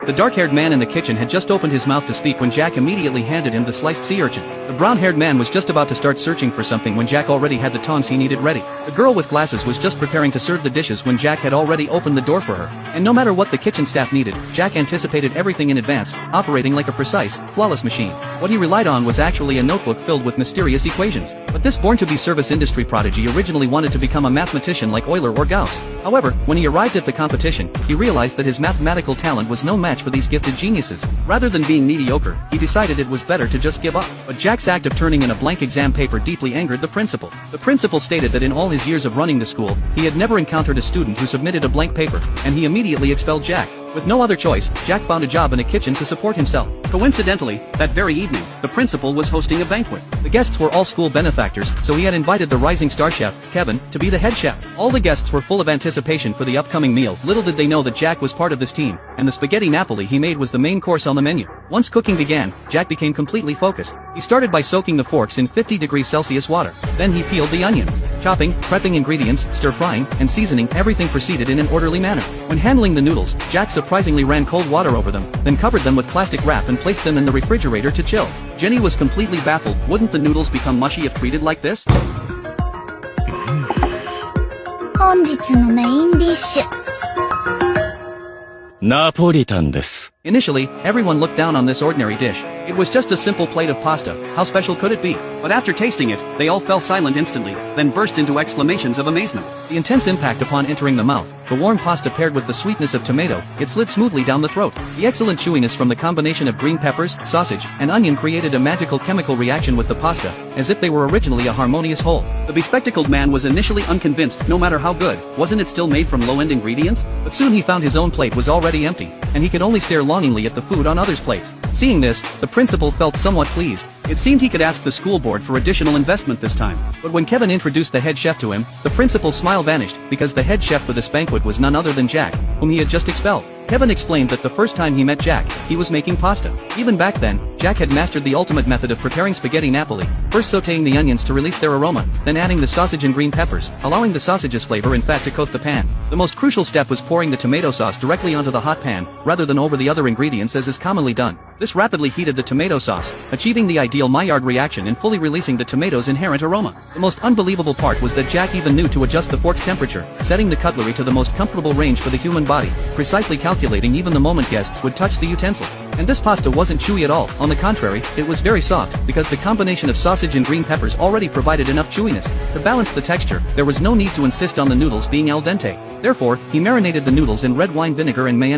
The dark-haired man in the kitchen had just opened his mouth to speak when Jack immediately handed him the sliced sea urchin. The brown-haired man was just about to start searching for something when Jack already had the tongs he needed ready. The girl with glasses was just preparing to serve the dishes when Jack had already opened the door for her. And no matter what the kitchen staff needed, Jack anticipated everything in advance, operating like a precise, flawless machine. What he relied on was actually a notebook filled with mysterious equations. But this born-to-be service industry prodigy originally wanted to become a mathematician like Euler or Gauss. However, when he arrived at the competition, he realized that his mathematical talent was no match for these gifted geniuses. Rather than being mediocre, he decided it was better to just give up. But Jack's act of turning in a blank exam paper deeply angered the principal. The principal stated that in all his years of running the school, he had never encountered a student who submitted a blank paper, and he immediately expelled Jack. With no other choice, Jack found a job in a kitchen to support himself. Coincidentally, that very evening, the principal was hosting a banquet. The guests were all school benefactors, so he had invited the rising star chef, Kevin, to be the head chef. All the guests were full of anticipation for the upcoming meal. Little did they know that Jack was part of this team, and the spaghetti Napoli he made was the main course on the menu. Once cooking began, Jack became completely focused. He started by soaking the forks in 50 degrees Celsius water. Then he peeled the onions. Chopping, prepping ingredients, stir-frying, and seasoning everything proceeded in an orderly manner. When handling the noodles, Jack surprisingly ran cold water over them, then covered them with plastic wrap and placed them in the refrigerator to chill. Jenny was completely baffled. Wouldn't the noodles become mushy if treated like this? 本日のメインディッシュ。ナポリタンです。 Initially, everyone looked down on this ordinary dish. It was just a simple plate of pasta. How special could it be? But after tasting it, they all fell silent instantly, then burst into exclamations of amazement. The intense impact upon entering the mouth, the warm pasta paired with the sweetness of tomato, it slid smoothly down the throat. The excellent chewiness from the combination of green peppers, sausage, and onion created a magical chemical reaction with the pasta, as if they were originally a harmonious whole. The bespectacled man was initially unconvinced. No matter how good, wasn't it still made from low-end ingredients? But soon he found his own plate was already empty, and he could only stare longingly at the food on others' plates. Seeing this, the principal felt somewhat pleased. It seemed he could ask the school board for additional investment this time. But when Kevin introduced the head chef to him, the principal's smile vanished, because the head chef for this banquet was none other than Jack, whom he had just expelled. Kevin explained that the first time he met Jack, he was making pasta. Even back then, Jack had mastered the ultimate method of preparing spaghetti Napoli, first sautéing the onions to release their aroma, then adding the sausage and green peppers, allowing the sausage's flavor and fat to coat the pan. The most crucial step was pouring the tomato sauce directly onto the hot pan, rather than over the other ingredients as is commonly done. This rapidly heated the tomato sauce, achieving the ideal Maillard reaction and fully releasing the tomato's inherent aroma. The most unbelievable part was that Jack even knew to adjust the fork's temperature, setting the cutlery to the most comfortable range for the human body, precisely calculating even the moment guests would touch the utensils. And this pasta wasn't chewy at all. On the contrary, it was very soft, because the combination of sausage and green peppers already provided enough chewiness. To balance the texture, there was no need to insist on the noodles being al dente. Therefore, he marinated the noodles in red wine vinegar and mayonnaise.